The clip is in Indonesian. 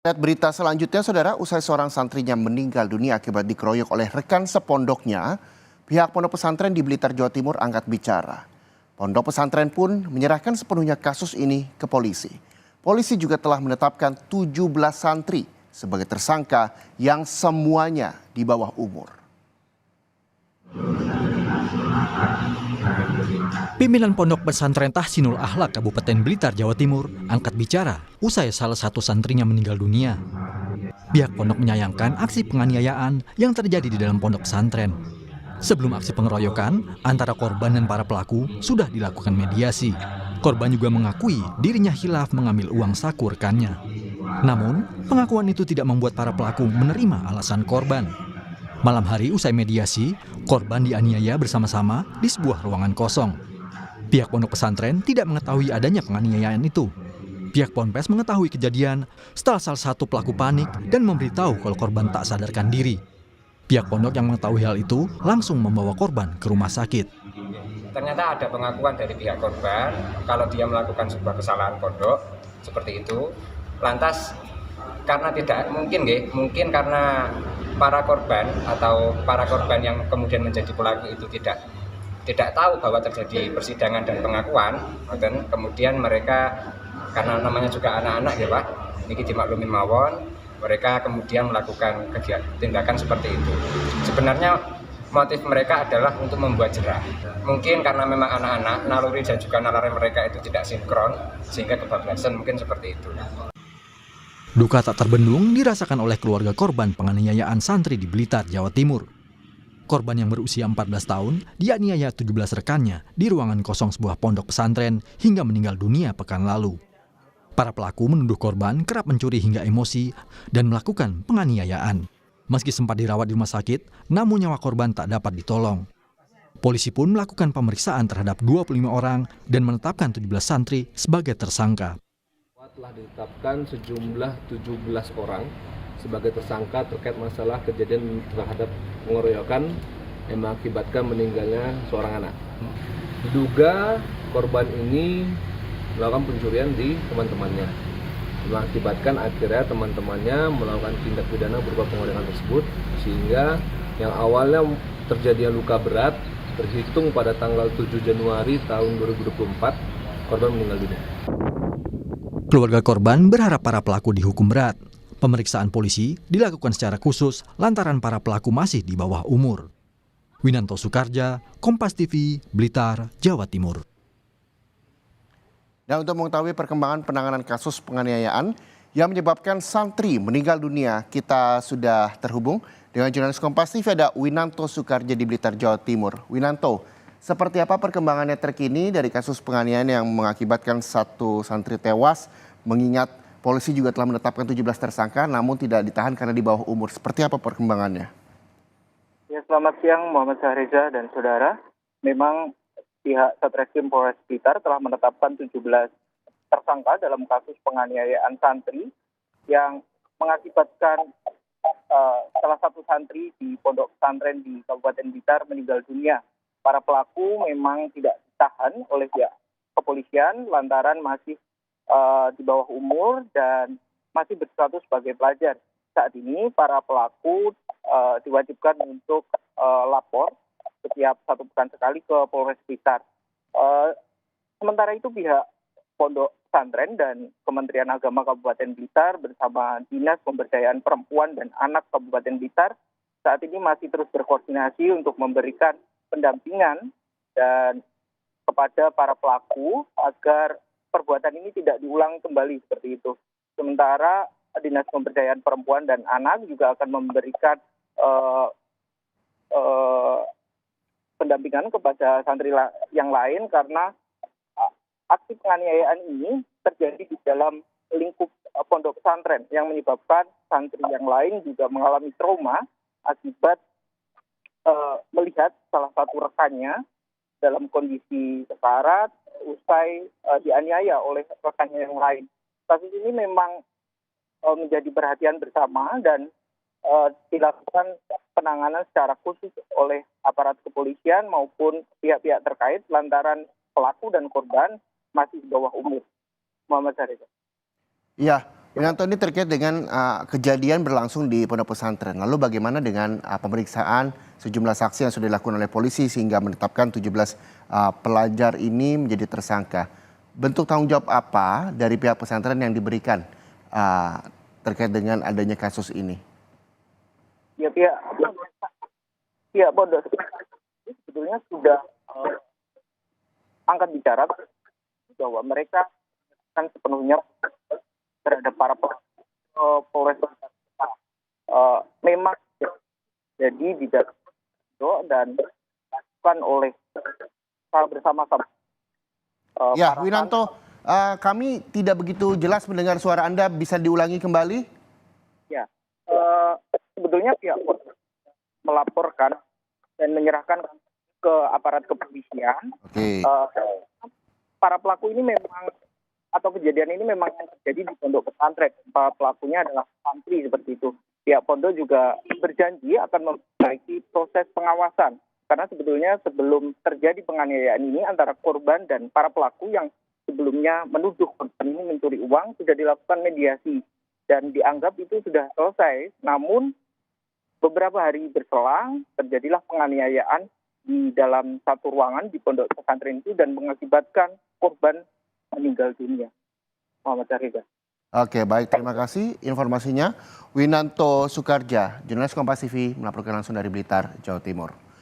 Lihat berita selanjutnya, saudara, usai seorang santrinya meninggal dunia akibat dikeroyok oleh rekan sepondoknya, pihak pondok pesantren di Blitar, Jawa Timur angkat bicara. Pondok pesantren pun menyerahkan sepenuhnya kasus ini ke polisi. Polisi juga telah menetapkan 17 santri sebagai tersangka yang semuanya di bawah umur. Pimpinan Pondok Pesantren Tahsinul Akhlak Kabupaten Blitar, Jawa Timur angkat bicara usai salah satu santrinya meninggal dunia. Pihak pondok menyayangkan aksi penganiayaan yang terjadi di dalam pondok pesantren. Sebelum aksi pengeroyokan, antara korban dan para pelaku sudah dilakukan mediasi. Korban juga mengakui dirinya hilaf mengambil uang saku rekannya. Namun, pengakuan itu tidak membuat para pelaku menerima alasan korban. Malam hari usai mediasi, korban dianiaya bersama-sama di sebuah ruangan kosong. Pihak pondok pesantren tidak mengetahui adanya penganiayaan itu. Pihak Ponpes mengetahui kejadian setelah salah satu pelaku panik dan memberitahu kalau korban tak sadarkan diri. Pihak pondok yang mengetahui hal itu langsung membawa korban ke rumah sakit. Ternyata ada pengakuan dari pihak korban kalau dia melakukan sebuah kesalahan pondok seperti itu. Lantas karena tidak mungkin karena para korban atau para korban yang kemudian menjadi pelaku itu tidak tahu bahwa terjadi persidangan dan pengakuan, dan kemudian mereka karena namanya juga anak-anak ya Pak, ini dimaklumin mawon, mereka kemudian melakukan tindakan seperti itu. Sebenarnya motif mereka adalah untuk membuat jerah. Mungkin karena memang anak-anak, naluri dan juga nalar mereka itu tidak sinkron, sehingga kebablasan mungkin seperti itu. Duka tak terbendung dirasakan oleh keluarga korban penganiayaan santri di Blitar, Jawa Timur. Korban yang berusia 14 tahun dianiaya 17 rekannya di ruangan kosong sebuah pondok pesantren hingga meninggal dunia pekan lalu. Para pelaku menuduh korban kerap mencuri hingga emosi dan melakukan penganiayaan. Meski sempat dirawat di rumah sakit, namun nyawa korban tak dapat ditolong. Polisi pun melakukan pemeriksaan terhadap 25 orang dan menetapkan 17 santri sebagai tersangka. Telah ditetapkan sejumlah 17 orang sebagai tersangka terkait masalah kejadian terhadap pengeroyokan yang mengakibatkan meninggalnya seorang anak. Diduga korban ini melakukan pencurian di teman-temannya, mengakibatkan akhirnya teman-temannya melakukan tindak pidana berupa pengeroyokan tersebut, sehingga yang awalnya terjadi luka berat terhitung pada tanggal 7 Januari tahun 2024 korban meninggal dunia. Keluarga korban berharap para pelaku dihukum berat. Pemeriksaan polisi dilakukan secara khusus lantaran para pelaku masih di bawah umur. Winanto Soekarja, Kompas TV, Blitar, Jawa Timur. Dan untuk mengetahui perkembangan penanganan kasus penganiayaan yang menyebabkan santri meninggal dunia, kita sudah terhubung dengan jurnalis Kompas TV, ada Winanto Soekarja di Blitar, Jawa Timur. Winanto, seperti apa perkembangannya terkini dari kasus penganiayaan yang mengakibatkan satu santri tewas, mengingat polisi juga telah menetapkan 17 tersangka namun tidak ditahan karena di bawah umur. Seperti apa perkembangannya? Ya, selamat siang Muhammad Syahriza dan saudara. Memang pihak Satreskrim Polres Blitar telah menetapkan 17 tersangka dalam kasus penganiayaan santri yang mengakibatkan salah satu santri di pondok pesantren di Kabupaten Blitar meninggal dunia. Para pelaku memang tidak ditahan oleh pihak kepolisian lantaran masih di bawah umur dan masih berstatus sebagai pelajar. Saat ini para pelaku diwajibkan untuk lapor setiap 1 pekan sekali ke Polres Blitar. Sementara itu pihak Pondok Pesantren dan Kementerian Agama Kabupaten Blitar bersama Dinas Pemberdayaan Perempuan dan Anak Kabupaten Blitar saat ini masih terus berkoordinasi untuk memberikan pendampingan dan kepada para pelaku agar perbuatan ini tidak diulang kembali seperti itu. Sementara Dinas Pemberdayaan Perempuan dan Anak juga akan memberikan pendampingan kepada santri yang lain karena aksi penganiayaan ini terjadi di dalam lingkup pondok pesantren yang menyebabkan santri yang lain juga mengalami trauma akibat melihat salah satu rekannya dalam kondisi sekarat usai dianiaya oleh rekannya yang lain. Kasus ini memang menjadi perhatian bersama dan dilakukan penanganan secara khusus oleh aparat kepolisian maupun pihak-pihak terkait lantaran pelaku dan korban masih di bawah umur. Muhammad Syarif. Iya, Winanto, ini terkait dengan kejadian berlangsung di pondok pesantren. Lalu bagaimana dengan pemeriksaan sejumlah saksi yang sudah dilakukan oleh polisi sehingga menetapkan 17 pelajar ini menjadi tersangka? Bentuk tanggung jawab apa dari pihak pesantren yang diberikan terkait dengan adanya kasus ini? Ya, pihak pondok sebetulnya sudah angkat bicara bahwa mereka akan sepenuhnya terhadap para Polres. Memang jadi di dalam dan dilakukan oleh bersama-sama. Ya, Winanto, kami tidak begitu jelas mendengar suara Anda. Bisa diulangi kembali? Ya, sebetulnya pihak melaporkan dan menyerahkan ke aparat kepolisian. Oke. Para pelaku ini memang atau kejadian ini memang terjadi di pondok pesantren. Para pelakunya adalah santri seperti itu. Pihak pondok juga berjanji akan memperbaiki proses pengawasan. Karena sebetulnya sebelum terjadi penganiayaan ini antara korban dan para pelaku yang sebelumnya menuduh korban ini mencuri uang sudah dilakukan mediasi dan dianggap itu sudah selesai. Namun beberapa hari berselang terjadilah penganiayaan di dalam satu ruangan di pondok pesantren itu dan mengakibatkan korban meninggal dunia. Muhammad Syahriza. Oke, baik. Terima kasih informasinya. Winanto Sukarja, jurnalis Kompas TV melaporkan langsung dari Blitar, Jawa Timur.